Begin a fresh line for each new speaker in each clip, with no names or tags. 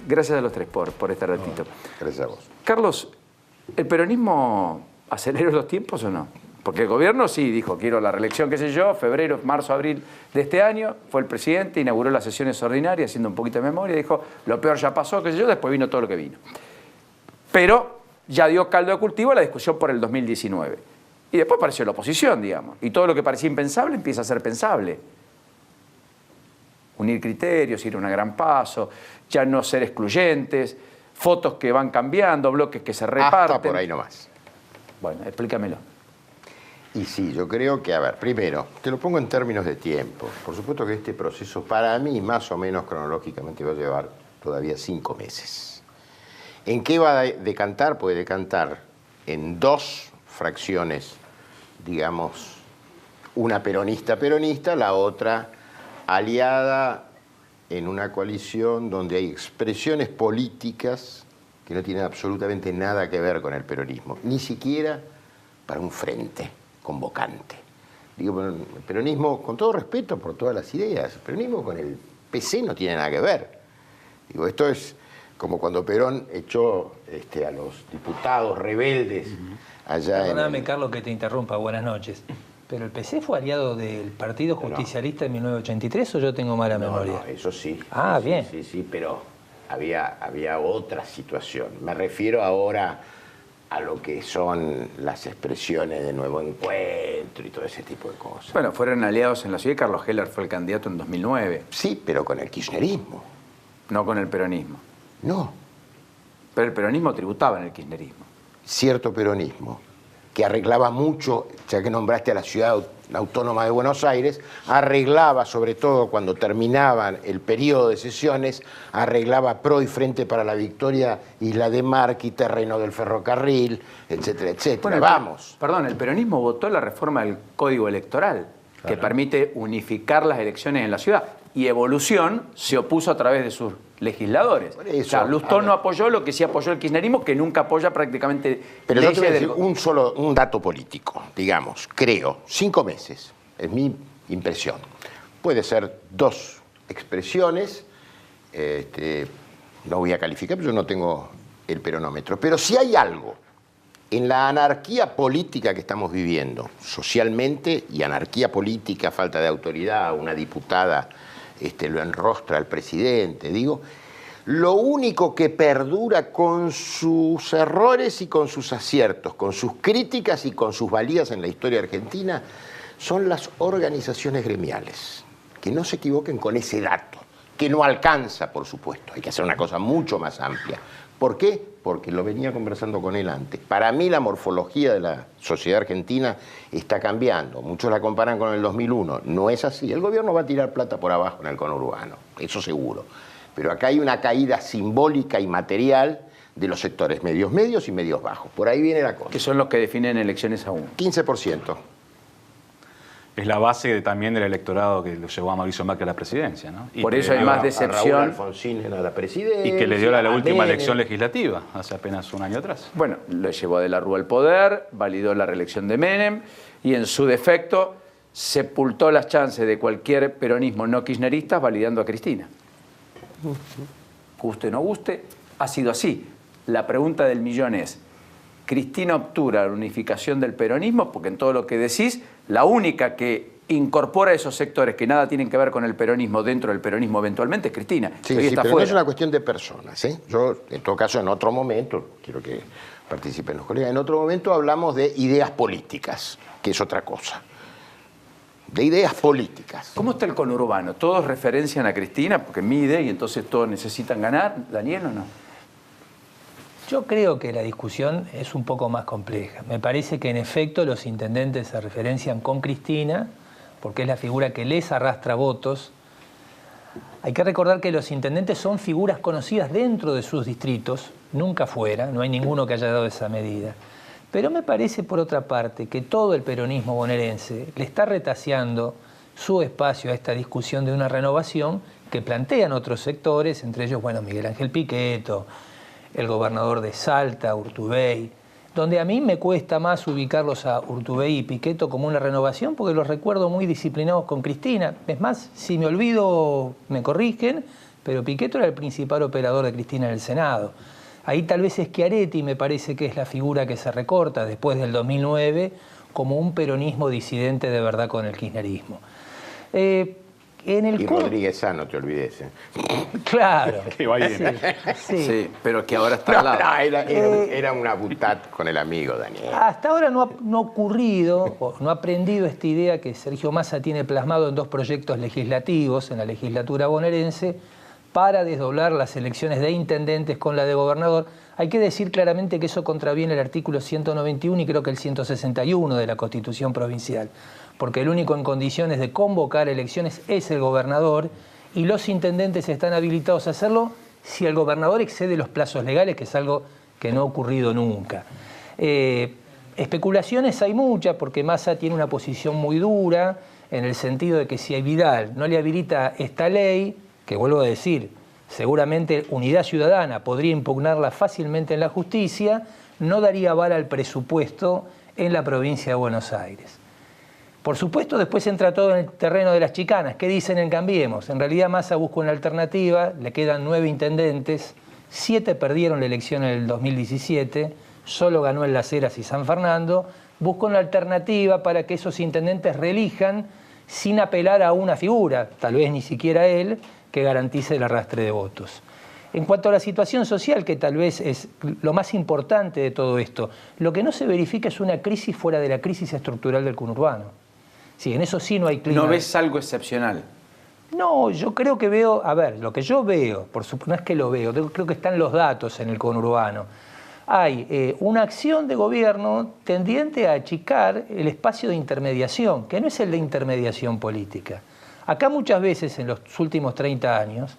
Gracias a los tres por este ratito.
Gracias a vos.
Carlos, ¿el peronismo aceleró los tiempos o no? Porque el gobierno sí dijo, quiero la reelección, qué sé yo, febrero, marzo, abril de este año, fue el presidente, inauguró las sesiones ordinarias, haciendo un poquito de memoria, dijo, lo peor ya pasó, qué sé yo, después vino todo lo que vino. Pero ya dio caldo de cultivo a la discusión por el 2019. Y después apareció la oposición, digamos, y todo lo que parecía impensable empieza a ser pensable. Unir criterios, ir a un gran paso, ya no ser excluyentes, fotos que van cambiando, bloques que se reparten.
Hasta por ahí nomás.
Bueno, explícamelo.
Y sí, yo creo que, a ver, primero, te lo pongo en términos de tiempo. Por supuesto que este proceso, para mí, más o menos cronológicamente, va a llevar todavía 5 meses. ¿En qué va a decantar? Puede decantar en 2 fracciones, digamos, una peronista, la otra aliada en una coalición donde hay expresiones políticas que no tienen absolutamente nada que ver con el peronismo, ni siquiera para un frente convocante. Digo, el peronismo, con todo respeto por todas las ideas, el peronismo con el PC no tiene nada que ver. Digo, esto es como cuando Perón echó a los diputados rebeldes allá.
Perdóname, Carlos, que te interrumpa, buenas noches. ¿Pero el PC fue aliado del Partido Justicialista en 1983 o yo tengo mala memoria?
No, eso sí.
Ah,
sí,
bien.
Sí, pero había otra situación. Me refiero ahora a lo que son las expresiones de Nuevo Encuentro y todo ese tipo de cosas.
Bueno, fueron aliados en la ciudad y Carlos Heller fue el candidato en 2009.
Sí, pero con el kirchnerismo.
No con el peronismo.
No.
Pero el peronismo tributaba en el kirchnerismo.
Cierto peronismo, que arreglaba mucho, ya que nombraste a la ciudad autónoma de Buenos Aires, arreglaba, sobre todo cuando terminaban el periodo de sesiones, arreglaba Pro y Frente para la Victoria, Isla de Marqui, terreno del ferrocarril, etcétera, etcétera.
Bueno, perdón, el peronismo votó la reforma del Código Electoral, que permite unificar las elecciones en la ciudad. Y Evolución se opuso a través de sus legisladores.
Por eso,
o sea, Lustó no apoyó lo que sí apoyó el kirchnerismo, que nunca apoya prácticamente.
Pero yo te voy a decir un dato político, digamos, creo, 5 meses, es mi impresión. Puede ser 2 expresiones, no voy a calificar, pero yo no tengo el peronómetro. Pero si hay algo en la anarquía política que estamos viviendo, socialmente, y anarquía política, falta de autoridad, una diputada lo enrostra al presidente, digo, lo único que perdura con sus errores y con sus aciertos, con sus críticas y con sus valías en la historia argentina, son las organizaciones gremiales. Que no se equivoquen con ese dato, que no alcanza, por supuesto, hay que hacer una cosa mucho más amplia. ¿Por qué? Porque lo venía conversando con él antes. Para mí la morfología de la sociedad argentina está cambiando. Muchos la comparan con el 2001. No es así. El gobierno va a tirar plata por abajo en el conurbano, eso seguro. Pero acá hay una caída simbólica y material de los sectores medios y medios bajos. Por ahí viene la cosa.
Que son los que definen elecciones aún.
15%.
Es la base también del electorado que lo llevó a Mauricio Macri a la presidencia, ¿no? Y
por eso hay más decepción.
A Raúl Alfonsín a la presidencia.
Y que le dio la última elección legislativa, hace apenas un año atrás.
Bueno, lo llevó de la Rúa al poder, validó la reelección de Menem y en su defecto sepultó las chances de cualquier peronismo no kirchnerista validando a Cristina. Guste o no guste, ha sido así. La pregunta del millón es, ¿Cristina obtura la unificación del peronismo? Porque en todo lo que decís, la única que incorpora esos sectores que nada tienen que ver con el peronismo dentro del peronismo eventualmente es Cristina.
Sí, sí, pero no es una cuestión de personas, ¿eh? Yo, en todo caso, en otro momento, quiero que participen los colegas, en otro momento hablamos de ideas políticas, que es otra cosa. De ideas políticas.
¿Cómo está el conurbano? ¿Todos referencian a Cristina porque mide y entonces todos necesitan ganar? ¿Daniel o no?
Yo creo que la discusión es un poco más compleja. Me parece que en efecto los intendentes se referencian con Cristina porque es la figura que les arrastra votos. Hay que recordar que los intendentes son figuras conocidas dentro de sus distritos, nunca fuera, no hay ninguno que haya dado esa medida. Pero me parece, por otra parte, que todo el peronismo bonaerense le está retaseando su espacio a esta discusión de una renovación que plantean otros sectores, entre ellos, bueno, Miguel Ángel Pichetto, el gobernador de Salta, Urtubey, donde a mí me cuesta más ubicarlos a Urtubey y Pichetto como una renovación porque los recuerdo muy disciplinados con Cristina. Es más, si me olvido, me corrigen, pero Pichetto era el principal operador de Cristina en el Senado. Ahí tal vez Schiaretti me parece que es la figura que se recorta después del 2009 como un peronismo disidente de verdad con el kirchnerismo.
Y Rodríguez Sá, no te olvides.
Claro.
Que va y viene.
Sí, pero que ahora está al lado.
Era una butad con el amigo Daniel.
Hasta ahora no ha ocurrido, o no ha aprendido esta idea que Sergio Massa tiene plasmado en 2 proyectos legislativos en la legislatura bonaerense para desdoblar las elecciones de intendentes con la de gobernador. Hay que decir claramente que eso contraviene el artículo 191 y creo que el 161 de la Constitución provincial, porque el único en condiciones de convocar elecciones es el gobernador y los intendentes están habilitados a hacerlo si el gobernador excede los plazos legales, que es algo que no ha ocurrido nunca. Especulaciones hay muchas, porque Massa tiene una posición muy dura, en el sentido de que si a Vidal no le habilita esta ley, que vuelvo a decir, seguramente Unidad Ciudadana podría impugnarla fácilmente en la justicia, no daría aval al presupuesto en la provincia de Buenos Aires. Por supuesto, después entra todo en el terreno de las chicanas. ¿Qué dicen en Cambiemos? En realidad Massa busca una alternativa, le quedan 9 intendentes, 7 perdieron la elección en el 2017, solo ganó en Las Heras y San Fernando, busca una alternativa para que esos intendentes reelijan sin apelar a una figura, tal vez ni siquiera él, que garantice el arrastre de votos. En cuanto a la situación social, que tal vez es lo más importante de todo esto, lo que no se verifica es una crisis fuera de la crisis estructural del conurbano. Sí, en eso sí no hay clima.
¿No ves algo excepcional?
No, yo creo que veo, a ver, lo que yo veo, no es que lo veo, creo que están los datos en el conurbano. Hay una acción de gobierno tendiente a achicar el espacio de intermediación, que no es el de intermediación política. Acá muchas veces en los últimos 30 años,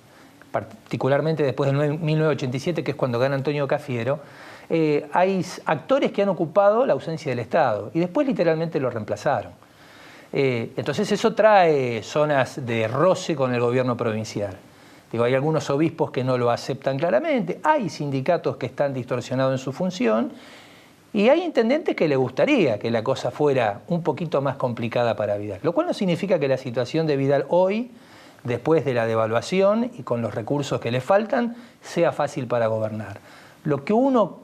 particularmente después del 1987, que es cuando gana Antonio Cafiero, hay actores que han ocupado la ausencia del Estado y después literalmente lo reemplazaron. Entonces eso trae zonas de roce con el gobierno provincial. Digo, hay algunos obispos que no lo aceptan claramente, hay sindicatos que están distorsionados en su función y hay intendentes que le gustaría que la cosa fuera un poquito más complicada para Vidal, lo cual no significa que la situación de Vidal hoy, después de la devaluación y con los recursos que le faltan, sea fácil para gobernar. Lo que uno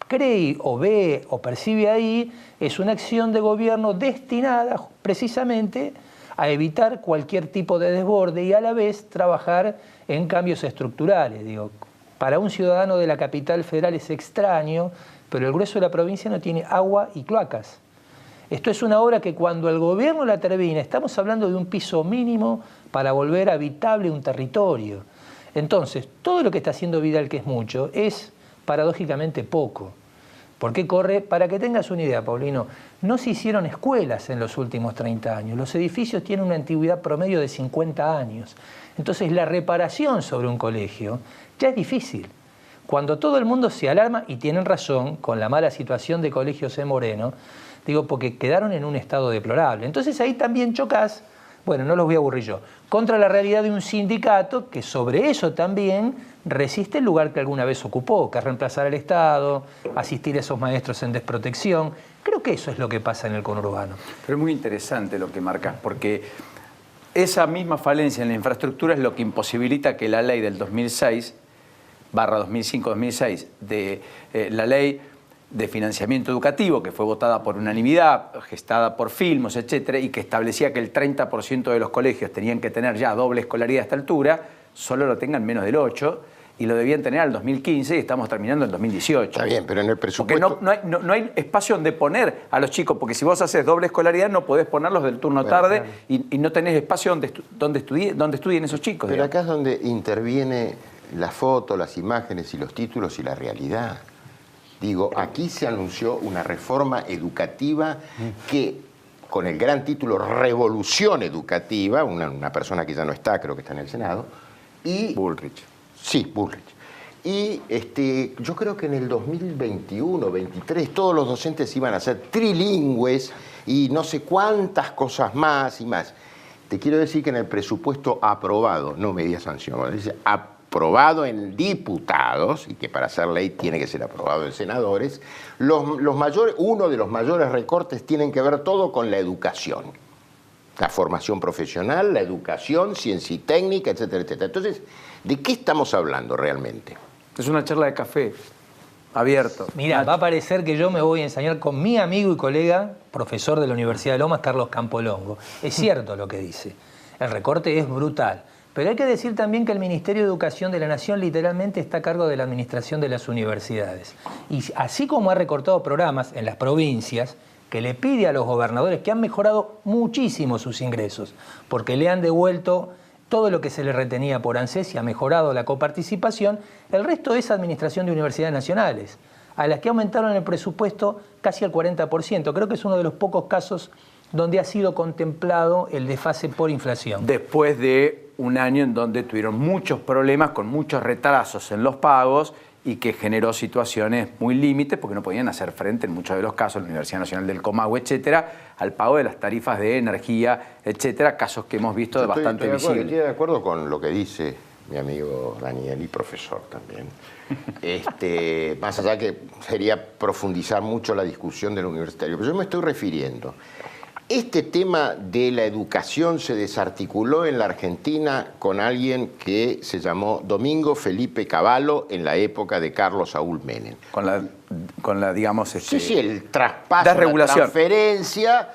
cree o ve o percibe ahí es una acción de gobierno destinada precisamente a evitar cualquier tipo de desborde y a la vez trabajar en cambios estructurales. Digo, para un ciudadano de la capital federal es extraño, pero el grueso de la provincia no tiene agua y cloacas. Esto es una obra que cuando el gobierno la termina, estamos hablando de un piso mínimo para volver habitable un territorio. Entonces, todo lo que está haciendo Vidal, que es mucho, es paradójicamente poco. ¿Por qué corre? Para que tengas una idea, Paulino, no se hicieron escuelas en los últimos 30 años. Los edificios tienen una antigüedad promedio de 50 años. Entonces, la reparación sobre un colegio ya es difícil. Cuando todo el mundo se alarma, y tienen razón, con la mala situación de colegios en Moreno, digo, porque quedaron en un estado deplorable. Entonces, ahí también chocás, bueno, no los voy a aburrir yo, contra la realidad de un sindicato que sobre eso también resiste el lugar que alguna vez ocupó, que es reemplazar al Estado, asistir a esos maestros en desprotección. Creo que eso es lo que pasa en el conurbano.
Pero es muy interesante lo que marcas, porque esa misma falencia en la infraestructura es lo que imposibilita que la ley del 2005-2006, de la ley de financiamiento educativo, que fue votada por unanimidad, gestada por Filmos, etcétera, y que establecía que el 30% de los colegios tenían que tener ya doble escolaridad a esta altura, solo lo tengan menos del 8%, y lo debían tener al 2015 y estamos terminando en 2018.
Está bien, pero en el presupuesto...
Porque no hay espacio donde poner a los chicos, porque si vos haces doble escolaridad no podés ponerlos del turno tarde, claro, y no tenés espacio donde estudien esos chicos.
Pero
digamos.
acá es donde interviene la foto, las imágenes y los títulos y la realidad. Digo, aquí se anunció una reforma educativa que, con el gran título Revolución Educativa, una persona que ya no está, creo que está en el Senado, y...
Bullrich.
Sí, Bullrich. Y yo creo que en el 2021-23 todos los docentes iban a ser trilingües y no sé cuántas cosas más y más. Te quiero decir que en el presupuesto aprobado, no media sanción, dice aprobado en diputados, y que para hacer ley tiene que ser aprobado en senadores, uno de los mayores recortes tienen que ver todo con la educación. La formación profesional, la educación, ciencia y técnica, etcétera, etcétera. Entonces, ¿De qué estamos hablando realmente?
Es una charla de café, abierto.
Mira, va a parecer que yo me voy a ensañar con mi amigo y colega, profesor de la Universidad de Lomas, Carlos Campolongo. Es cierto lo que dice. El recorte es brutal. Pero hay que decir también que el Ministerio de Educación de la Nación literalmente está a cargo de la administración de las universidades. Y así como ha recortado programas en las provincias, que le pide a los gobernadores que han mejorado muchísimo sus ingresos, porque le han devuelto todo lo que se le retenía por ANSES y ha mejorado la coparticipación, el resto es administración de universidades nacionales, a las que aumentaron el presupuesto casi al 40%. Creo que es uno de los pocos casos donde ha sido contemplado el desfase por inflación.
Después de un año en donde tuvieron muchos problemas, con muchos retrasos en los pagos y que generó situaciones muy límites porque no podían hacer frente en muchos de los casos, la Universidad Nacional del Comahue, etcétera, al pago de las tarifas de energía, etcétera, casos que hemos visto bastante visibles.
Estoy de acuerdo con lo que dice mi amigo Daniel y profesor también. Más allá que sería profundizar mucho la discusión del universitario, pero yo me estoy refiriendo. Este tema de la educación se desarticuló en la Argentina con alguien que se llamó Domingo Felipe Cavallo en la época de Carlos Saúl Menem.
Con la digamos...
Sí, el traspaso, la transferencia.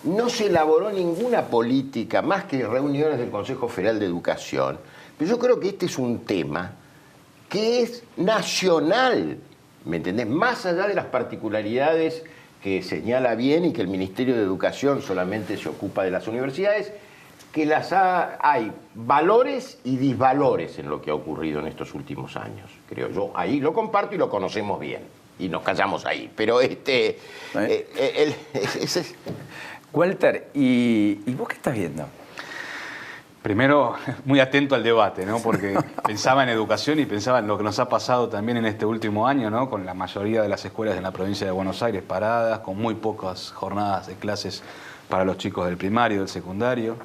No se elaboró ninguna política, más que reuniones del Consejo Federal de Educación. Pero yo creo que este es un tema que es nacional, ¿me entendés? Más allá de las particularidades que señala bien y que el Ministerio de Educación solamente se ocupa de las universidades, que hay valores y disvalores en lo que ha ocurrido en estos últimos años, creo yo. Ahí lo comparto y lo conocemos bien, y nos callamos ahí. Pero
Walter, ¿y vos qué estás viendo?
Primero, muy atento al debate, ¿no? Porque pensaba en educación y pensaba en lo que nos ha pasado también en este último año, ¿no? Con la mayoría de las escuelas en la provincia de Buenos Aires paradas, con muy pocas jornadas de clases para los chicos del primario, del secundario,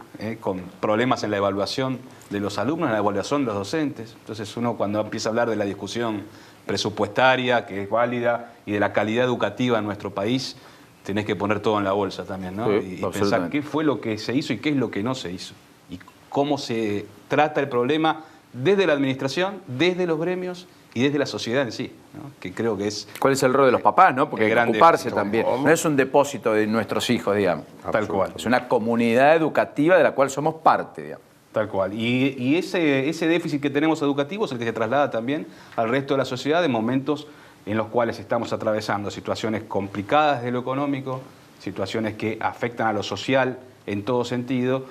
con problemas en la evaluación de los alumnos, en la evaluación de los docentes. Entonces uno cuando empieza a hablar de la discusión presupuestaria, que es válida, y de la calidad educativa en nuestro país, tenés que poner todo en la bolsa también, ¿no?
Sí,
y pensar qué fue lo que se hizo y qué es lo que no se hizo. Y cómo se trata el problema desde la administración, desde los gremios y desde la sociedad en sí, ¿no? Que creo que es...
¿Cuál es el rol de los papás, no? Porque hay que ocuparse también.
¿Cómo?
No es un depósito de nuestros hijos, digamos.
Tal cual.
Es una comunidad educativa de la cual somos parte, digamos.
Tal cual. Y ese déficit que tenemos educativo es el que se traslada también al resto de la sociedad en momentos en los cuales estamos atravesando situaciones complicadas de lo económico, situaciones que afectan a lo social en todo sentido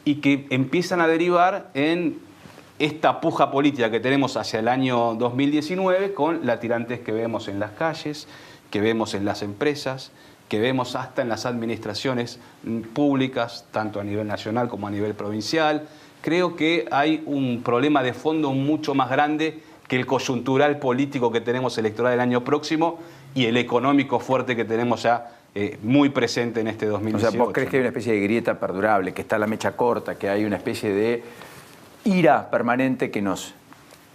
y que empiezan a derivar en esta puja política que tenemos hacia el año 2019 con la tirantez que vemos en las calles, que vemos en las empresas, que vemos hasta en las administraciones públicas, tanto a nivel nacional como a nivel provincial. Creo que hay un problema de fondo mucho más grande que el coyuntural político que tenemos electoral el año próximo y el económico fuerte que tenemos ya muy presente en este 2018.
O sea, ¿vos crees que hay una especie de grieta perdurable, que está la mecha corta, que hay una especie de ira permanente que nos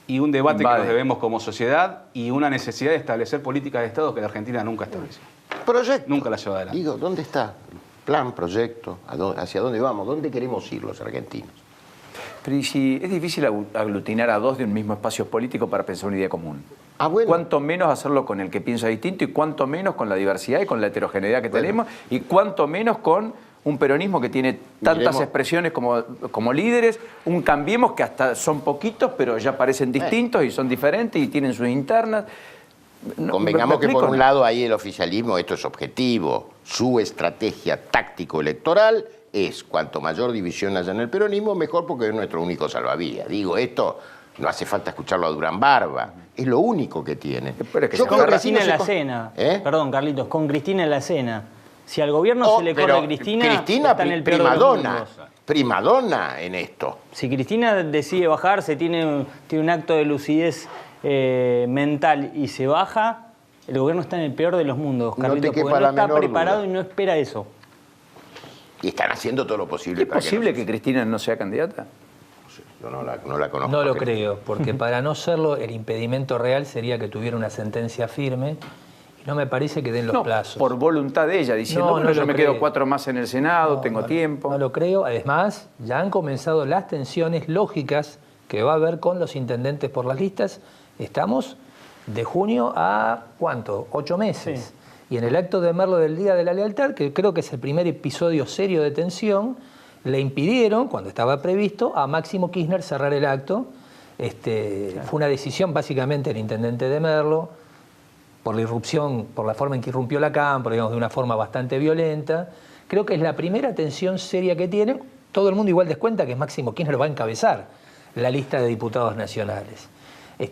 y un debate
invade?
Que nos debemos como sociedad y una necesidad de establecer políticas de Estado que la Argentina nunca estableció.
Proyecto.
Nunca la lleva adelante.
Digo, ¿dónde está el plan, proyecto? ¿Hacia dónde vamos? ¿Dónde queremos ir los argentinos?
Pero ¿y si es difícil aglutinar a dos de un mismo espacio político para pensar una idea común?
Bueno.
Cuánto menos hacerlo con el que piensa distinto y cuánto menos con la diversidad y con la heterogeneidad que tenemos y cuánto menos con un peronismo que tiene tantas expresiones como líderes, un Cambiemos que hasta son poquitos pero ya parecen distintos y son diferentes y tienen sus internas.
Convengamos que por un lado ahí el oficialismo, esto es objetivo, su estrategia táctico-electoral es cuanto mayor división haya en el peronismo, mejor porque es nuestro único salvavidas. Digo, esto no hace falta escucharlo a Durán Barba, es lo único que tiene.
Yo con Cristina en la cena, perdón Carlitos, con Cristina en la cena, si al gobierno se le corre Cristina está en el peor de los mundos.
Primadona en esto.
Si Cristina decide bajarse, tiene un acto de lucidez mental y se baja, el gobierno está en el peor de los mundos, Carlitos, porque no está preparado y no espera eso.
Y están haciendo todo lo posible.
¿Es posible que Cristina no sea candidata?
Yo no la conozco.
No lo creo, porque para no serlo, el impedimento real sería que tuviera una sentencia firme y no me parece que den los plazos.
Por voluntad de ella, diciendo, bueno, yo me quedo 4 más en el Senado, tengo tiempo.
No lo creo. Además, ya han comenzado las tensiones lógicas que va a haber con los intendentes por las listas. Estamos de junio a, ¿cuánto? 8 meses.
Sí.
Y en el acto de Merlo del Día de la Lealtad, que creo que es el primer episodio serio de tensión, le impidieron, cuando estaba previsto, a Máximo Kirchner cerrar el acto. Fue una decisión básicamente del intendente de Merlo, por la irrupción, por la forma en que irrumpió la Cámpora, digamos, de una forma bastante violenta. Creo que es la primera tensión seria que tienen. Todo el mundo igual descuenta que Máximo Kirchner va a encabezar la lista de diputados nacionales.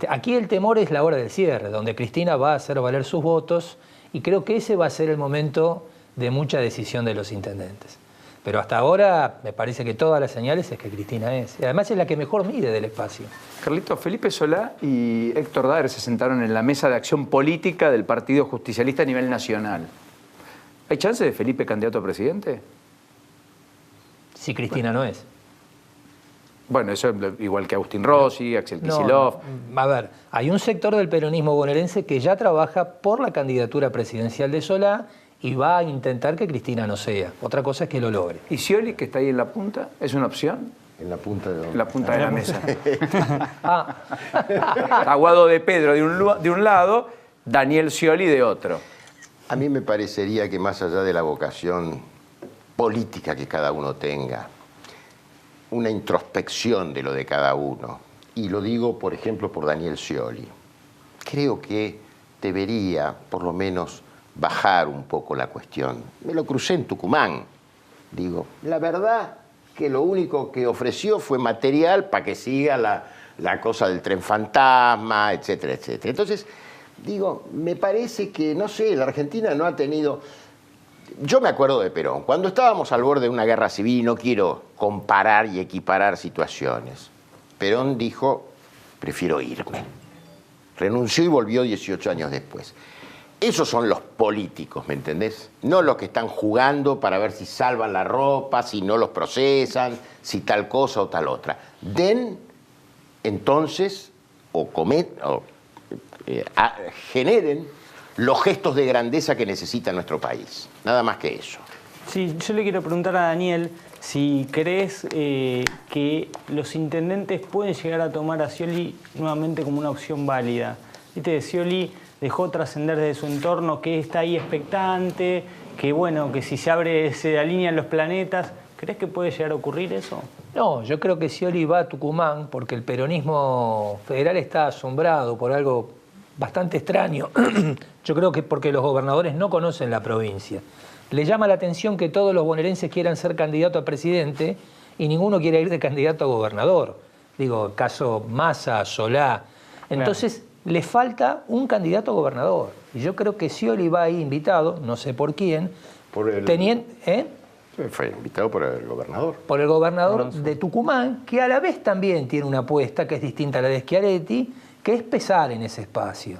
Aquí el temor es la hora del cierre, donde Cristina va a hacer valer sus votos, y creo que ese va a ser el momento de mucha decisión de los intendentes. Pero hasta ahora me parece que todas las señales es que Cristina es. Y además es la que mejor mide del espacio.
Carlito, Felipe Solá y Héctor Daer se sentaron en la mesa de acción política del Partido Justicialista a nivel nacional. ¿Hay chance de Felipe candidato a presidente?
Si Cristina no es.
Bueno, eso igual que Agustín Rossi, Axel Kicillof.
No, a ver, hay un sector del peronismo bonaerense que ya trabaja por la candidatura presidencial de Solá y va a intentar que Cristina no sea. Otra cosa es que lo logre.
¿Y Scioli, que está ahí en la punta, es una opción?
En la punta de
la punta de la mesa. Aguado de Pedro de un lado, Daniel Scioli de otro.
A mí me parecería que más allá de la vocación política que cada uno tenga, una introspección de lo de cada uno, y lo digo, por ejemplo, por Daniel Scioli, creo que debería, por lo menos, bajar un poco la cuestión. Me lo crucé en Tucumán. Digo, la verdad que lo único que ofreció fue material para que siga la cosa del tren fantasma, etcétera, etcétera. Entonces, digo, me parece que, no sé, la Argentina no ha tenido... Yo me acuerdo de Perón. Cuando estábamos al borde de una guerra civil, no quiero comparar y equiparar situaciones, Perón dijo, prefiero irme. Renunció y volvió 18 años después. Esos son los políticos, ¿me entendés? No los que están jugando para ver si salvan la ropa, si no los procesan, si tal cosa o tal otra. Den, entonces, generen los gestos de grandeza que necesita nuestro país. Nada más que eso.
Sí, yo le quiero preguntar a Daniel si crees que los intendentes pueden llegar a tomar a Scioli nuevamente como una opción válida. Viste, Scioli dejó trascender desde su entorno que está ahí expectante, que bueno, que si se alinean los planetas. ¿Crees que puede llegar a ocurrir eso?
No, yo creo que Scioli va a Tucumán porque el peronismo federal está asombrado por algo bastante extraño. Yo creo que porque los gobernadores no conocen la provincia. Le llama la atención que todos los bonaerenses quieran ser candidato a presidente y ninguno quiere ir de candidato a gobernador. Digo, caso Massa, Solá. Entonces, le falta un candidato a gobernador. Y yo creo que Scioli va ahí invitado, no sé por quién.
Fue invitado por el gobernador.
Por el gobernador de Tucumán, que a la vez también tiene una apuesta que es distinta a la de Schiaretti, que es pesar en ese espacio.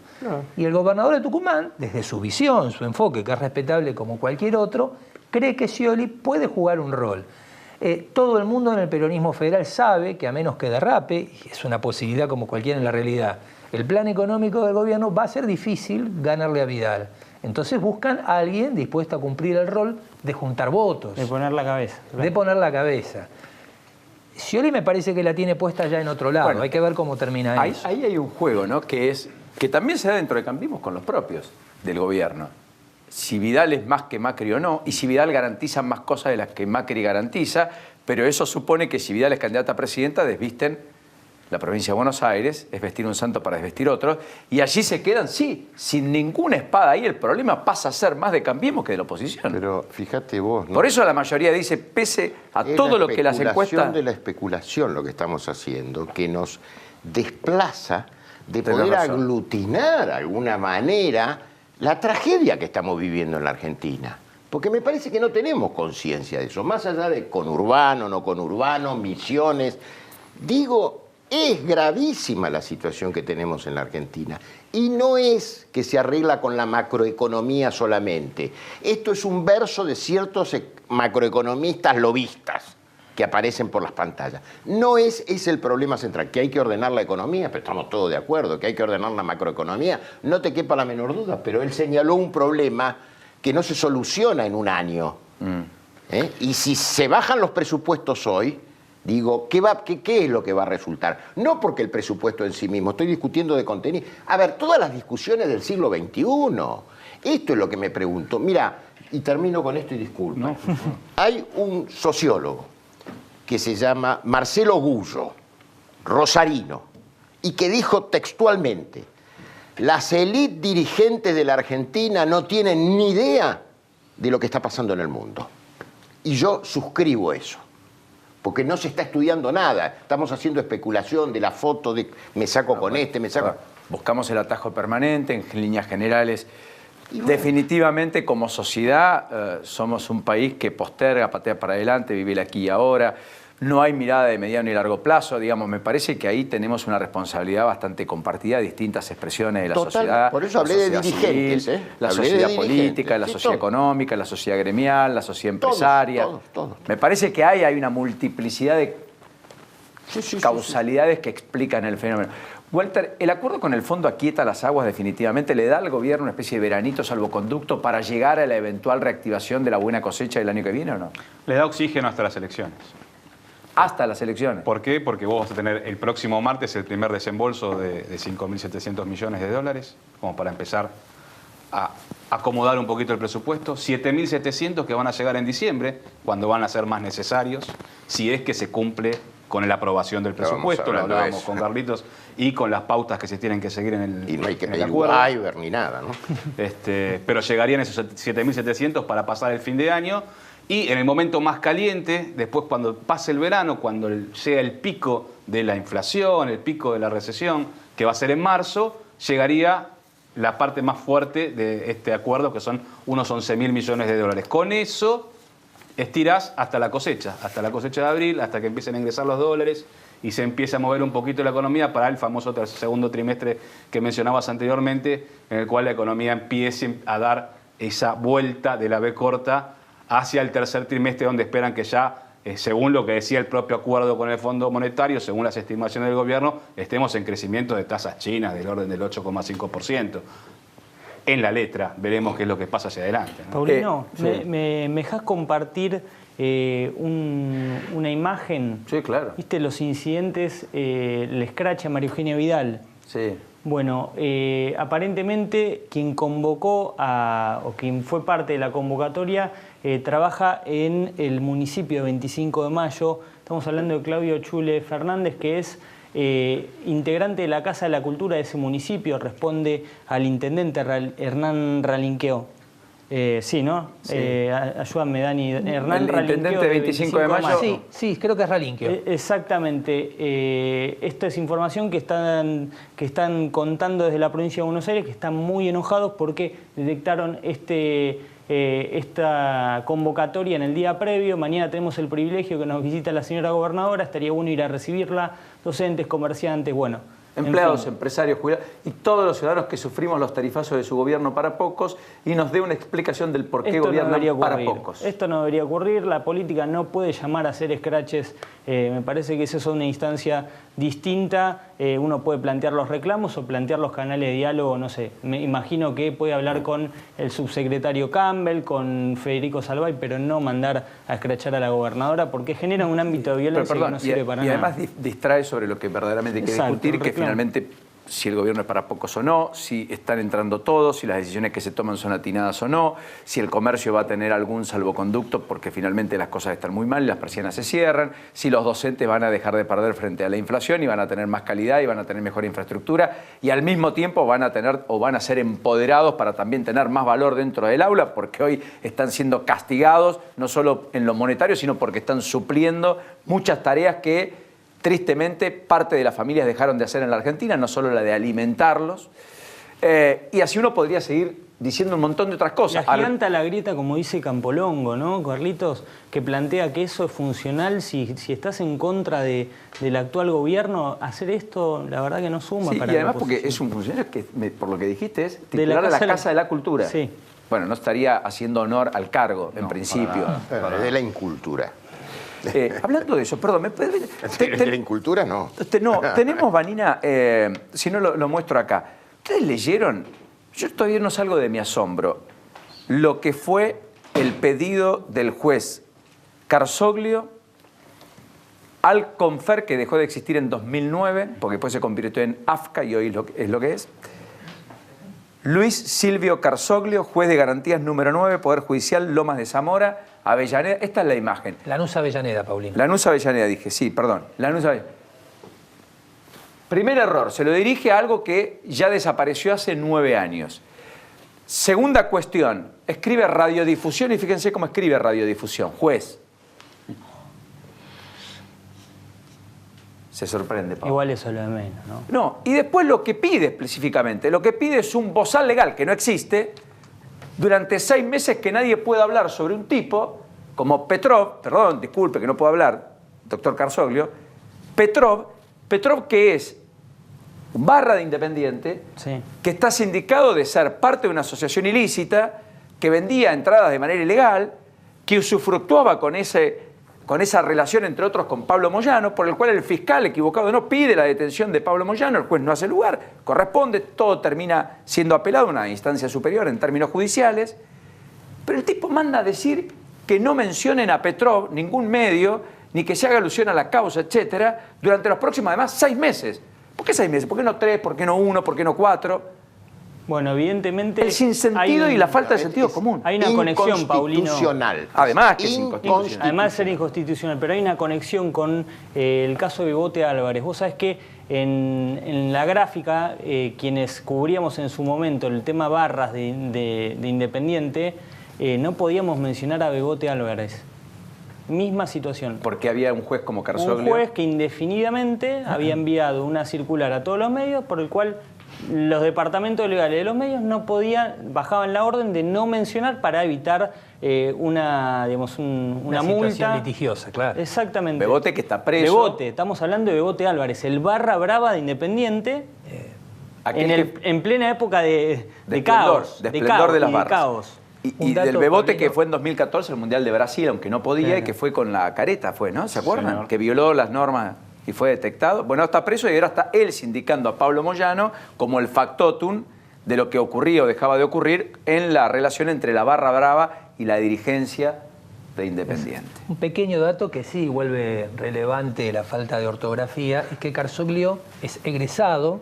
Y el gobernador de Tucumán, desde su visión, su enfoque, que es respetable como cualquier otro, cree que Scioli puede jugar un rol. Todo el mundo en el peronismo federal sabe que a menos que derrape, y es una posibilidad como cualquiera en la realidad, el plan económico del gobierno va a ser difícil ganarle a Vidal. Entonces buscan a alguien dispuesto a cumplir el rol de juntar votos.
De poner la cabeza.
Claro. De poner la cabeza. Scioli me parece que la tiene puesta ya en otro lado. Bueno, hay que ver cómo termina eso.
Ahí hay un juego, ¿no? Que también se da dentro de Cambiemos con los propios del gobierno. Si Vidal es más que Macri o no, y si Vidal garantiza más cosas de las que Macri garantiza, pero eso supone que si Vidal es candidata a presidenta, desvisten la provincia de Buenos Aires, es vestir un santo para desvestir otro, y allí se quedan, sí, sin ninguna espada ahí. El problema pasa a ser más de Cambiemos que de la oposición.
Pero fíjate vos, ¿no?
Por eso la mayoría dice, pese a todo lo que las encuestas...
Es de la especulación lo que estamos haciendo, que nos desplaza de poder aglutinar de alguna manera la tragedia que estamos viviendo en la Argentina. Porque me parece que no tenemos conciencia de eso, más allá de conurbano, no conurbano, misiones. Digo, es gravísima la situación que tenemos en la Argentina. Y no es que se arregla con la macroeconomía solamente. Esto es un verso de ciertos macroeconomistas lobistas que aparecen por las pantallas. No es el problema central, que hay que ordenar la economía, pero estamos todos de acuerdo, que hay que ordenar la macroeconomía, no te quepa la menor duda, pero él señaló un problema que no se soluciona en un año. Y si se bajan los presupuestos hoy, Digo, ¿qué es lo que va a resultar? No porque el presupuesto en sí mismo, estoy discutiendo de contenido. A ver, todas las discusiones del siglo XXI. Esto es lo que me pregunto. Mira, y termino con esto y disculpa. No. Hay un sociólogo que se llama Marcelo Gullo, rosarino, y que dijo textualmente: las élites dirigentes de la Argentina no tienen ni idea de lo que está pasando en el mundo. Y yo suscribo eso, porque no se está estudiando nada. Estamos haciendo especulación de la foto de me saco con este, me saco...
Buscamos el atajo permanente en líneas generales. Bueno, definitivamente como sociedad somos un país que posterga, patea para adelante, vive el aquí y ahora. No hay mirada de mediano y largo plazo, digamos. Me parece que ahí tenemos una responsabilidad bastante compartida de distintas expresiones de la sociedad.
Por eso hablé de dirigentes.
Civil, la sociedad política, la sociedad económica, la sociedad gremial, la sociedad empresaria.
Todos.
Me parece que hay una multiplicidad de causalidades que explican el fenómeno. Walter, ¿el acuerdo con el fondo aquieta las aguas definitivamente? ¿Le da al gobierno una especie de veranito salvoconducto para llegar a la eventual reactivación de la buena cosecha del año que viene o no?
Le da oxígeno hasta las elecciones.
Hasta las elecciones.
¿Por qué? Porque vos vas a tener el próximo martes el primer desembolso de 5.700 millones de dólares, como para empezar a acomodar un poquito el presupuesto. 7.700 que van a llegar en diciembre, cuando van a ser más necesarios, si es que se cumple con la aprobación del presupuesto. Lo hablábamos con Carlitos, y con las pautas que se tienen que seguir en el
Y no hay que pedir
acuerdo.
waiver ni nada, ¿no?
Pero llegarían esos 7.700 para pasar el fin de año. Y en el momento más caliente, después cuando pase el verano, cuando sea el pico de la inflación, el pico de la recesión, que va a ser en marzo, llegaría la parte más fuerte de este acuerdo, que son unos 11.000 millones de dólares. Con eso estirás hasta la cosecha de abril, hasta que empiecen a ingresar los dólares y se empieza a mover un poquito la economía para el famoso segundo trimestre que mencionabas anteriormente, en el cual la economía empiece a dar esa vuelta de la V corta hacia el tercer trimestre, donde esperan que ya, según lo que decía el propio acuerdo con el Fondo Monetario, según las estimaciones del gobierno, estemos en crecimiento de tasas chinas del orden del 8,5%. En la letra veremos qué es lo que pasa hacia adelante, ¿no?
Paulino,
sí.
¿me dejás compartir una imagen?
Sí, claro.
¿Viste los incidentes, el escrache a María Eugenia Vidal?
Sí.
Bueno, aparentemente quien convocó o quien fue parte de la convocatoria trabaja en el municipio de 25 de Mayo. Estamos hablando de Claudio Chule Fernández, que es integrante de la Casa de la Cultura de ese municipio, responde al intendente Hernán Ralinqueo. Sí, ¿no?
Sí.
Ayúdame, Dani. Hernán
El
Ralinqueo
intendente de 25 de mayo.
Sí, creo que es Ralinqueo.
Exactamente. Esta es información que están contando desde la provincia de Buenos Aires, que están muy enojados porque detectaron esta convocatoria en el día previo. Mañana tenemos el privilegio que nos visita la señora gobernadora, estaría bueno ir a recibirla, docentes, comerciantes, bueno.
Empleados, empresarios, jubilados y todos los ciudadanos que sufrimos los tarifazos de su gobierno para pocos, y nos dé una explicación del por qué gobiernan para pocos.
Esto no debería ocurrir, la política no puede llamar a hacer escraches, me parece que esa es una instancia distinta, uno puede plantear los reclamos o plantear los canales de diálogo, no sé, me imagino que puede hablar con el subsecretario Campbell, con Federico Salvay, pero no mandar a escrachar a la gobernadora, porque genera un ámbito de violencia que no sirve para nada.
Y además distrae sobre lo que verdaderamente hay que discutir, que finalmente si el gobierno es para pocos o no, si están entrando todos, si las decisiones que se toman son atinadas o no, si el comercio va a tener algún salvoconducto porque finalmente las cosas están muy mal y las persianas se cierran, si los docentes van a dejar de perder frente a la inflación y van a tener más calidad y van a tener mejor infraestructura, y al mismo tiempo van a tener o van a ser empoderados para también tener más valor dentro del aula, porque hoy están siendo castigados no solo en lo monetario, sino porque están supliendo muchas tareas que tristemente parte de las familias dejaron de hacer en la Argentina, no solo la de alimentarlos. Y así uno podría seguir diciendo un montón de otras cosas.
Agiganta la grieta, como dice Campolongo, ¿no, Carlitos? Que plantea que eso es funcional. Si estás en contra del actual gobierno, hacer esto, la verdad que no suma.
Sí,
para
y además porque es un funcionario que, por lo que dijiste, es titular
de
de la Casa de la Cultura.
Sí.
Bueno, no estaría haciendo honor al cargo, en principio.
Pero es de la incultura.
Hablando de eso, perdón,
¿De la incultura? No.
No, tenemos, Vanina, si no lo muestro acá. ¿Ustedes leyeron? Yo todavía no salgo de mi asombro. Lo que fue el pedido del juez Carzoglio Alconfer, que dejó de existir en 2009, porque después se convirtió en AFCA y hoy es lo que es. Luis Silvio Carzoglio, juez de garantías número 9, Poder Judicial, Lomas de Zamora, Avellaneda. Esta es la imagen.
Lanús Avellaneda, Paulino.
Lanús Avellaneda, dije, sí, perdón. Lanús Avellaneda. Primer error, se lo dirige a algo que ya desapareció hace 9 años. Segunda cuestión, escribe radiodifusión y fíjense cómo escribe radiodifusión, juez. Se sorprende, Pablo.
Igual eso es lo de menos, ¿no?
No, y después lo que pide específicamente, lo que pide es un bozal legal que no existe, durante 6 meses que nadie pueda hablar sobre un tipo como Petrov, perdón, disculpe que no puedo hablar, doctor Carzoglio, Petrov que es un barra de Independiente,
Sí.
que está sindicado de ser parte de una asociación ilícita, que vendía entradas de manera ilegal, que usufructuaba con esa relación, entre otros, con Pablo Moyano, por el cual el fiscal equivocado no pide la detención de Pablo Moyano, el juez no hace lugar, corresponde, todo termina siendo apelado a una instancia superior en términos judiciales, pero el tipo manda a decir que no mencionen a Petrov ningún medio, ni que se haga alusión a la causa, etcétera, durante los próximos, además, 6 meses. ¿Por qué 6 meses? ¿Por qué no 3? ¿Por qué no 1? ¿Por qué no 4?
Bueno, evidentemente...
El sinsentido y la falta de sentido
es
común.
Hay una conexión, Paulino.
Inconstitucional.
Además que es inconstitucional.
Además de ser inconstitucional, pero hay una conexión con el caso de Bebote Álvarez. Vos sabés que en la gráfica, quienes cubríamos en su momento el tema barras de Independiente, no podíamos mencionar a Bebote Álvarez. Misma situación.
Porque había un juez como Carzoglio.
Un juez que indefinidamente había enviado una circular a todos los medios por el cual los departamentos legales de los medios no podían, bajaban la orden de no mencionar para evitar una multa.
Situación litigiosa, claro.
Exactamente.
Bebote que está preso.
Bebote, estamos hablando de Bebote Álvarez, el barra brava de Independiente, en plena época de caos.
De esplendor de las
y
barras.
Caos.
Y del Bebote que fue en 2014 el Mundial de Brasil, aunque no podía, y que fue con la careta, ¿no? ¿Se acuerdan?
Señor.
Que violó las normas y fue detectado. Bueno, está preso y ahora está él sindicando a Pablo Moyano como el factotum de lo que ocurría o dejaba de ocurrir en la relación entre la barra brava y la dirigencia de Independiente.
Un pequeño dato que sí vuelve relevante la falta de ortografía es que Carzoglio es egresado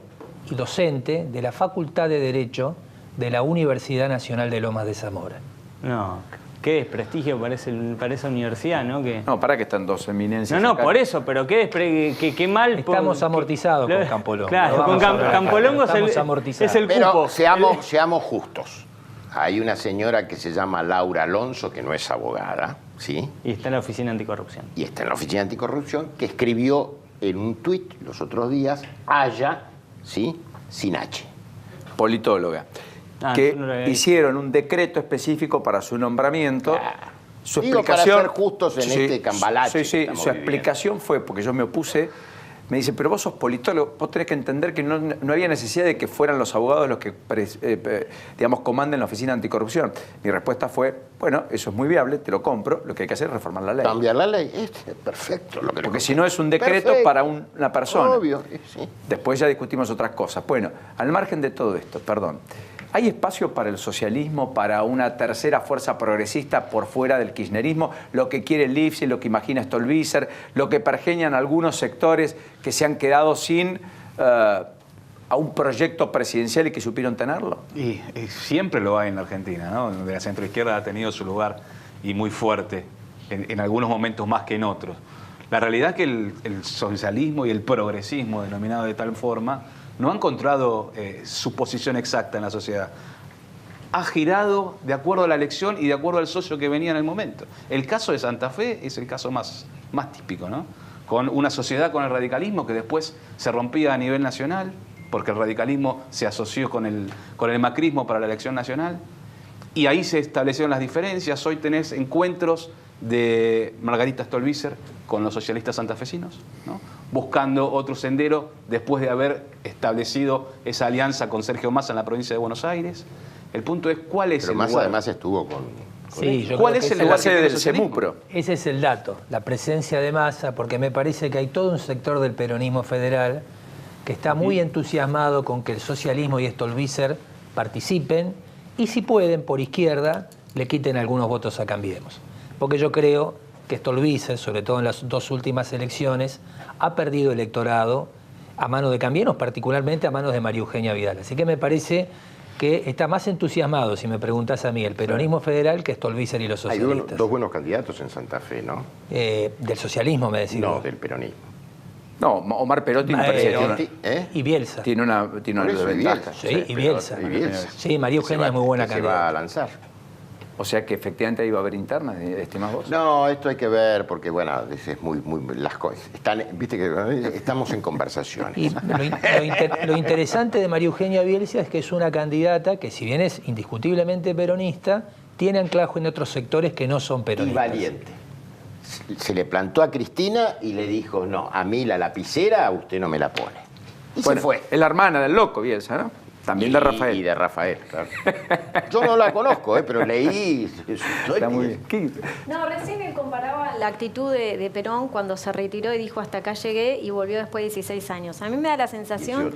y docente de la Facultad de Derecho de la Universidad Nacional de Lomas de Zamora.
No, qué desprestigio para esa universidad, ¿no?
No, para que están dos eminencias.
No,
acá.
por eso, pero qué mal.
Estamos amortizados con Campolongo.
Claro,
No
con
vamos a hablar.
Campolongo
Estamos amortizados.
es el
Pero
cupo.
seamos justos. Hay una señora que se llama Laura Alonso, que no es abogada, ¿sí?
Y está en la Oficina Anticorrupción.
Y está en la Oficina Anticorrupción, que escribió en un tuit los otros días, Haya, ¿sí? Sin H.
Politóloga. Que hicieron un decreto específico para su nombramiento. Su
Digo,
explicación,
para ser justos en este cambalache
Sí,
que estamos
su explicación fue, porque yo me opuse, me dice, pero vos sos politólogo, vos tenés que entender que no había necesidad de que fueran los abogados los que, digamos, comanden la Oficina Anticorrupción. Mi respuesta fue, bueno, eso es muy viable, te lo compro, lo que hay que hacer es reformar la ley.
Cambiar la ley, perfecto.
Porque si no es un decreto para una persona.
Obvio, sí.
Después ya discutimos otras cosas. Bueno, al margen de todo esto, perdón, ¿hay espacio para el socialismo, para una tercera fuerza progresista por fuera del kirchnerismo? Lo que quiere Lifshitz, lo que imagina Stolbizer, lo que pergeñan algunos sectores que se han quedado sin a un proyecto presidencial y que supieron tenerlo.
Y siempre lo hay en la Argentina, ¿no? Donde la centroizquierda ha tenido su lugar y muy fuerte, en algunos momentos más que en otros. La realidad es que el socialismo y el progresismo, denominado de tal forma, no ha encontrado su posición exacta en la sociedad. Ha girado de acuerdo a la elección y de acuerdo al socio que venía en el momento. El caso de Santa Fe es el caso más típico, ¿no? Con una sociedad con el radicalismo que después se rompía a nivel nacional, porque el radicalismo se asoció con el macrismo para la elección nacional, y ahí se establecieron las diferencias. Hoy tenés encuentros de Margarita Stolbizer con los socialistas santafesinos, ¿no? Buscando otro sendero después de haber establecido esa alianza con Sergio Massa en la provincia de Buenos Aires. El punto es cuál es
Pero
el
Massa
lugar.
además estuvo con
Sí, yo
¿Cuál
creo
es
que
el
esa
lugar
es
que
la
tiene
sede
el
del
CEMUPRO?
Ese es el dato, la presencia de Massa, porque me parece que hay todo un sector del peronismo federal que está muy entusiasmado con que el socialismo y Stolbizer participen y si pueden, por izquierda, le quiten algunos votos a Cambiemos. Porque yo creo que Stolbizer, sobre todo en las 2 últimas elecciones, ha perdido electorado a manos de Cambiemos, particularmente a manos de María Eugenia Vidal. Así que me parece que está más entusiasmado, si me preguntas a mí, el peronismo federal que Stolbizer y los socialistas.
Hay 2 buenos candidatos en Santa Fe, ¿no?
Del socialismo, me decís.
No, del peronismo.
No, Omar Perotti me parece que
Y Bielsa.
tiene una
Por eso,
desventaja.
Sí, y Bielsa.
Y Bielsa.
Sí, María Eugenia es muy buena
que se va a
candidata.
lanzar.
O sea que efectivamente ahí va a haber internas, estimás vos.
No, esto hay que ver porque, bueno, es muy las cosas. Viste que estamos en conversaciones.
Y lo interesante de María Eugenia Bielsa es que es una candidata que, si bien es indiscutiblemente peronista, tiene anclaje en otros sectores que no son
Y
peronistas.
valiente. Se le plantó a Cristina y le dijo, no, a mí la lapicera usted no me la pone. Y
Bueno,
se fue.
es la hermana del loco, Bielsa, ¿no? También de Rafael.
Y de Rafael, claro. Yo no la conozco, pero leí su historia.
Está muy bien. ¿Qué?
No, recién él comparaba la actitud de Perón cuando se retiró y dijo hasta acá llegué y volvió después de 16 años. A mí me da la sensación,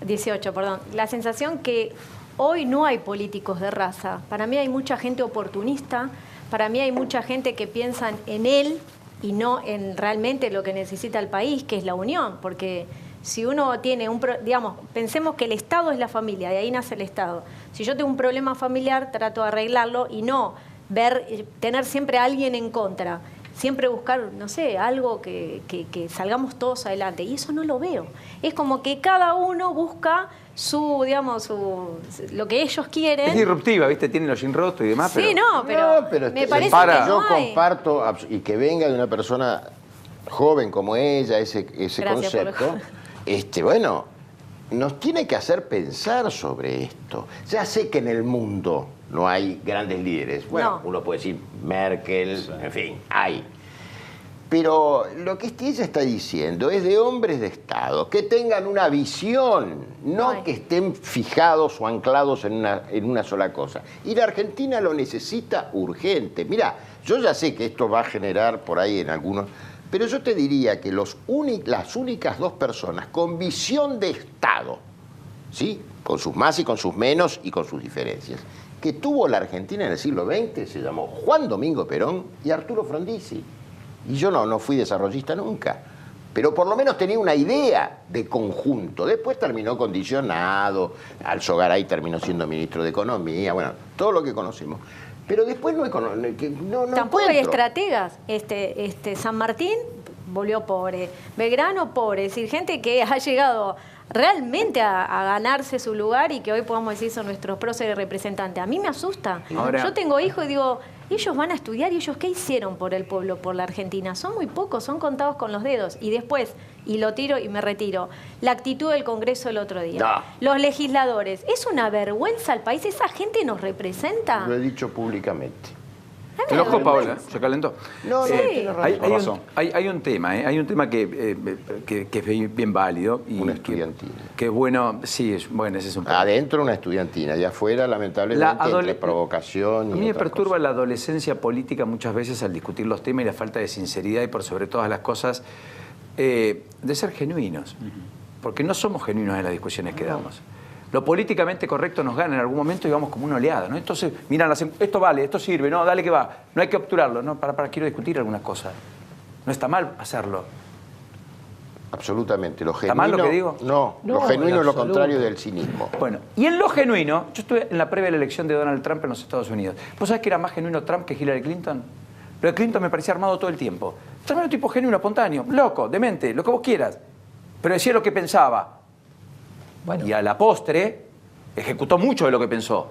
18, perdón, la sensación que hoy no hay políticos de raza. Para mí hay mucha gente oportunista, para mí hay mucha gente que piensa en él y no en realmente lo que necesita el país, que es la unión, porque si uno tiene digamos, pensemos que el Estado es la familia, de ahí nace el Estado. Si yo tengo un problema familiar, trato de arreglarlo y no tener siempre a alguien en contra. Siempre buscar, no sé, algo que salgamos todos adelante. Y eso no lo veo. Es como que cada uno busca lo que ellos quieren.
Es disruptiva, ¿viste? Tiene los jeans rotos y demás,
Sí,
pero...
pero me parece
para.
que
yo
no hay.
comparto, y que venga de una persona joven como ella, ese
Gracias por lo
concepto, bueno, nos tiene que hacer pensar sobre esto. Ya sé que en el mundo no hay grandes líderes. Bueno,
No.
uno puede decir Merkel, en fin, hay. Pero lo que ella está diciendo es de hombres de Estado que tengan una visión, no
Ay.
que estén fijados o anclados en una sola cosa. Y la Argentina lo necesita urgente. Mira, yo ya sé que esto va a generar por ahí en algunos, pero yo te diría que las únicas 2 personas con visión de Estado, ¿sí? Con sus más y con sus menos y con sus diferencias, que tuvo la Argentina en el siglo XX se llamó Juan Domingo Perón y Arturo Frondizi. Y yo no fui desarrollista nunca, pero por lo menos tenía una idea de conjunto. Después terminó condicionado, Alzogaray terminó siendo ministro de Economía, bueno, todo lo que conocemos. Pero después no
Tampoco hay
encuentro.
estrategas. San Martín volvió pobre, Belgrano pobre, es decir, gente que ha llegado realmente a ganarse su lugar y que hoy podemos decir son nuestros próceres representantes. A mí me asusta.
Ahora-
Yo tengo hijos y digo, ellos van a estudiar y ellos ¿qué hicieron por el pueblo, por la Argentina? Son muy pocos, son contados con los dedos. Y después, y lo tiro y me retiro, la actitud del Congreso el otro día.
No.
Los legisladores, es una vergüenza al país, esa gente nos representa.
Lo he dicho públicamente.
A mí
Te
me da
enojó, Paola,
vergüenza.
se calentó.
No,
Sí.
tienes razón.
Hay un tema, hay un tema que es bien válido. Y
Una
que-
estudiantina.
Que bueno, sí, bueno, ese es un problema.
Adentro una estudiantina, y afuera, lamentablemente, entre provocación
A
y
mí me
otra
perturba
cosa.
la adolescencia política muchas veces al discutir los temas y la falta de sinceridad y por sobre todas las cosas de ser genuinos. Porque no somos genuinos en las discusiones que damos. Lo políticamente correcto nos gana en algún momento y vamos como una oleada, ¿no? Entonces, miran, esto vale, esto sirve, no, dale que va, no hay que obturarlo, no, quiero discutir algunas cosas. No está mal hacerlo.
Absolutamente. Lo
¿Está
genuino,
mal lo que digo?
No,
No,
lo genuino es lo
en absoluto.
contrario del cinismo.
Bueno, y en lo genuino, yo estuve en la previa de la elección de Donald Trump en los Estados Unidos. ¿Vos sabés que era más genuino Trump que Hillary Clinton? Lo de Clinton me parecía armado todo el tiempo. Trump era un tipo genuino, espontáneo, loco, demente, lo que vos quieras. Pero decía lo que pensaba.
Bueno,
Y a la postre, ejecutó mucho de lo que pensó.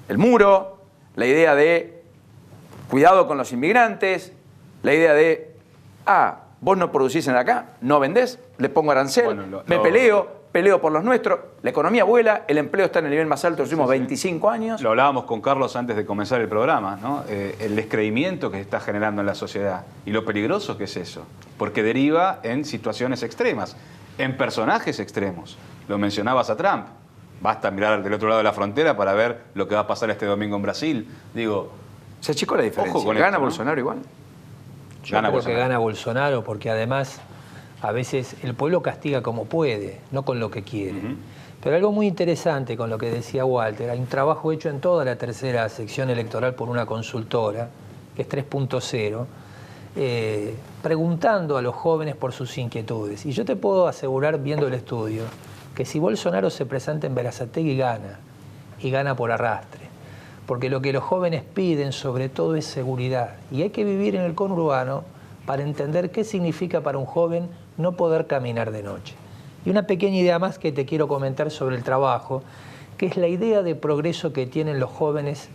El muro, la idea de cuidado con los inmigrantes, la idea de, vos no producís en acá, no vendés, le pongo arancel,
Bueno,
me peleo por los nuestros, la economía vuela, el empleo está en el nivel más alto de los últimos 25 años.
Lo hablábamos con Carlos antes de comenzar el programa, ¿no? El descreimiento que se está generando en la sociedad y lo peligroso que es eso, porque deriva en situaciones extremas, en personajes extremos. Lo mencionabas a Trump, basta mirar del otro lado de la frontera para ver lo que va a pasar este domingo en Brasil. Digo,
Se achicó la diferencia.
Ojo con
¿Gana
esto, ¿no?
Bolsonaro igual?
yo
gana
creo
Bolsonaro.
que gana Bolsonaro porque además a veces el pueblo castiga como puede, no con lo que quiere. Pero algo muy interesante con lo que decía Walter, hay un trabajo hecho en toda la tercera sección electoral por una consultora, que es 3.0, preguntando a los jóvenes por sus inquietudes. Y yo te puedo asegurar, viendo el estudio, que si Bolsonaro se presenta en Berazategui gana, y gana por arrastre. Porque lo que los jóvenes piden sobre todo es seguridad. Y hay que vivir en el conurbano para entender qué significa para un joven no poder caminar de noche. Y una pequeña idea más que te quiero comentar sobre el trabajo, que es la idea de progreso que tienen los jóvenes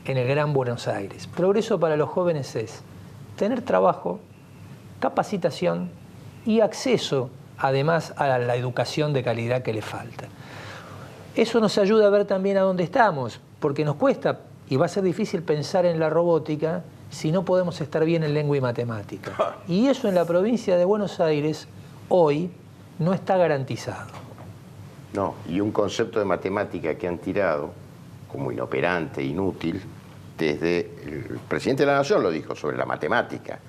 en el Gran Buenos Aires. Progreso para los jóvenes es tener trabajo, capacitación y acceso, además, a la educación de calidad que le falta. Eso nos ayuda a ver también a dónde estamos, porque nos cuesta, y va a ser difícil pensar en la robótica si no podemos estar bien en lengua y matemática. Y eso en la provincia de Buenos Aires hoy no está garantizado.
No, y un concepto de matemática que han tirado como inoperante, inútil, desde el presidente de la Nación lo dijo sobre la matemática,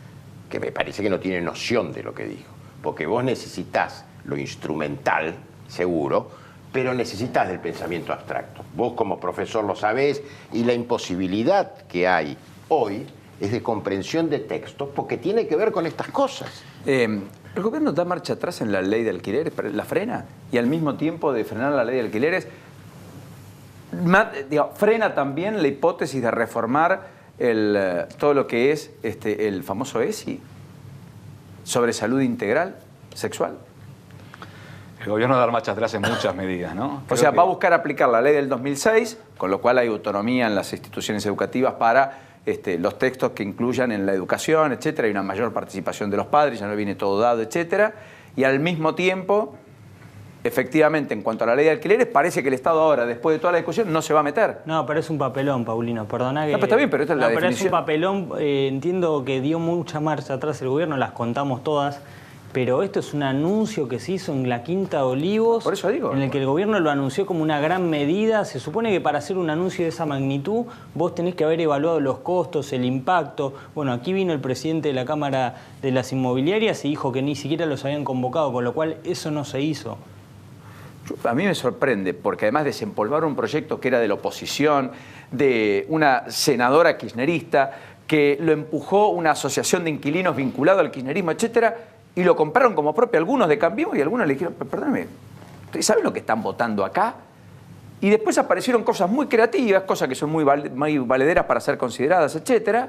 que me parece que no tiene noción de lo que dijo, porque vos necesitas lo instrumental, seguro, pero necesitas del pensamiento abstracto. Vos como profesor lo sabés, y la imposibilidad que hay hoy es de comprensión de textos, porque tiene que ver con estas cosas.
¿El gobierno da marcha atrás en la ley de alquileres, la frena? Y al mismo tiempo de frenar la ley de alquileres, frena también la hipótesis de reformar todo lo que es el famoso ESI sobre salud integral sexual.
El gobierno da marcha atrás en muchas medidas, ¿no?
O sea, va a buscar aplicar la ley del 2006, con lo cual hay autonomía en las instituciones educativas para los textos que incluyan en la educación, etcétera. Hay una mayor participación de los padres, ya no viene todo dado, etcétera. Y al mismo tiempo, efectivamente, en cuanto a la ley de alquileres, parece que el Estado ahora, después de toda la discusión, no se va a meter.
No, pero es un papelón, Paulino, perdona que...
No, pero está bien, pero esta es la definición.
Pero es un papelón, entiendo que dio mucha marcha atrás el gobierno, las contamos todas, pero esto es un anuncio que se hizo en la Quinta de Olivos,
por eso digo,
en el que el gobierno lo anunció como una gran medida. Se supone que para hacer un anuncio de esa magnitud vos tenés que haber evaluado los costos, el impacto. Bueno, aquí vino el presidente de la Cámara de las Inmobiliarias y dijo que ni siquiera los habían convocado, con lo cual eso no se hizo.
A mí me sorprende, porque además desempolvaron un proyecto que era de la oposición, de una senadora kirchnerista, que lo empujó una asociación de inquilinos vinculado al kirchnerismo, etcétera, y lo compraron como propio algunos de Cambiemos y algunos le dijeron, perdóname, ¿ustedes saben lo que están votando acá? Y después aparecieron cosas muy creativas, cosas que son muy valederas para ser consideradas, etcétera,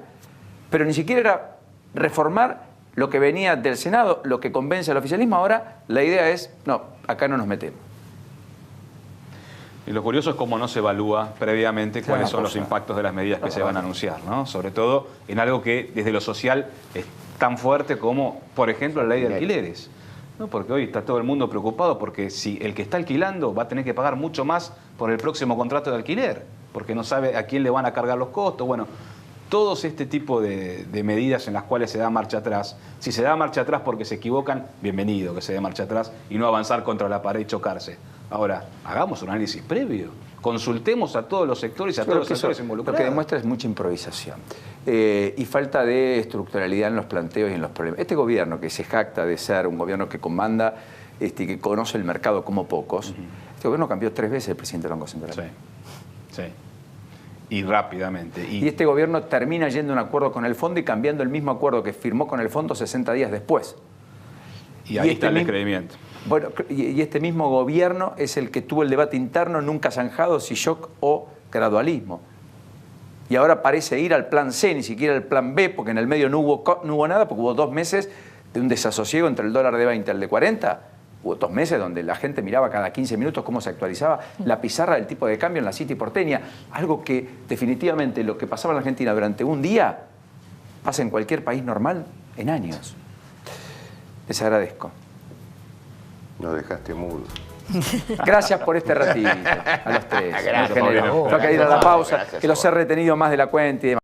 pero ni siquiera era reformar lo que venía del Senado, lo que convence al oficialismo. Ahora la idea es, no, acá no nos metemos.
Y lo curioso es cómo no se evalúa previamente cuáles son los impactos de las medidas que se van a anunciar, ¿no? Sobre todo en algo que desde lo social es tan fuerte como, por ejemplo, la ley de alquileres, ¿no? Porque hoy está todo el mundo preocupado porque si el que está alquilando va a tener que pagar mucho más por el próximo contrato de alquiler, porque no sabe a quién le van a cargar los costos. Bueno, todos este tipo de medidas en las cuales se da marcha atrás. Si se da marcha atrás porque se equivocan, bienvenido que se dé marcha atrás y no avanzar contra la pared y chocarse. Ahora, hagamos un análisis previo, consultemos a todos los sectores y a todos los sectores involucrados.
Lo que demuestra es mucha improvisación y falta de estructuralidad en los planteos y en los problemas. Este gobierno que se jacta de ser un gobierno que comanda y que conoce el mercado como pocos, este gobierno cambió 3 veces el presidente del Banco Central.
Sí, sí. Y rápidamente.
Y este gobierno termina yendo a un acuerdo con el fondo y cambiando el mismo acuerdo que firmó con el fondo 60 días después.
Y ahí está el descreimiento.
Bueno, y este mismo gobierno es el que tuvo el debate interno nunca zanjado si shock o gradualismo. Y ahora parece ir al plan C, ni siquiera al plan B, porque en el medio no hubo nada, porque hubo 2 meses de un desasosiego entre el dólar de 20 y el de 40. Hubo 2 meses donde la gente miraba cada 15 minutos cómo se actualizaba la pizarra del tipo de cambio en la City porteña. Algo que definitivamente lo que pasaba en la Argentina durante un día pasa en cualquier país normal en años. Les agradezco.
Nos dejaste mudo.
Gracias por este ratito a los 3.
Gracias,
Tengo que ir a la pausa, que los he retenido más de la cuenta y demás.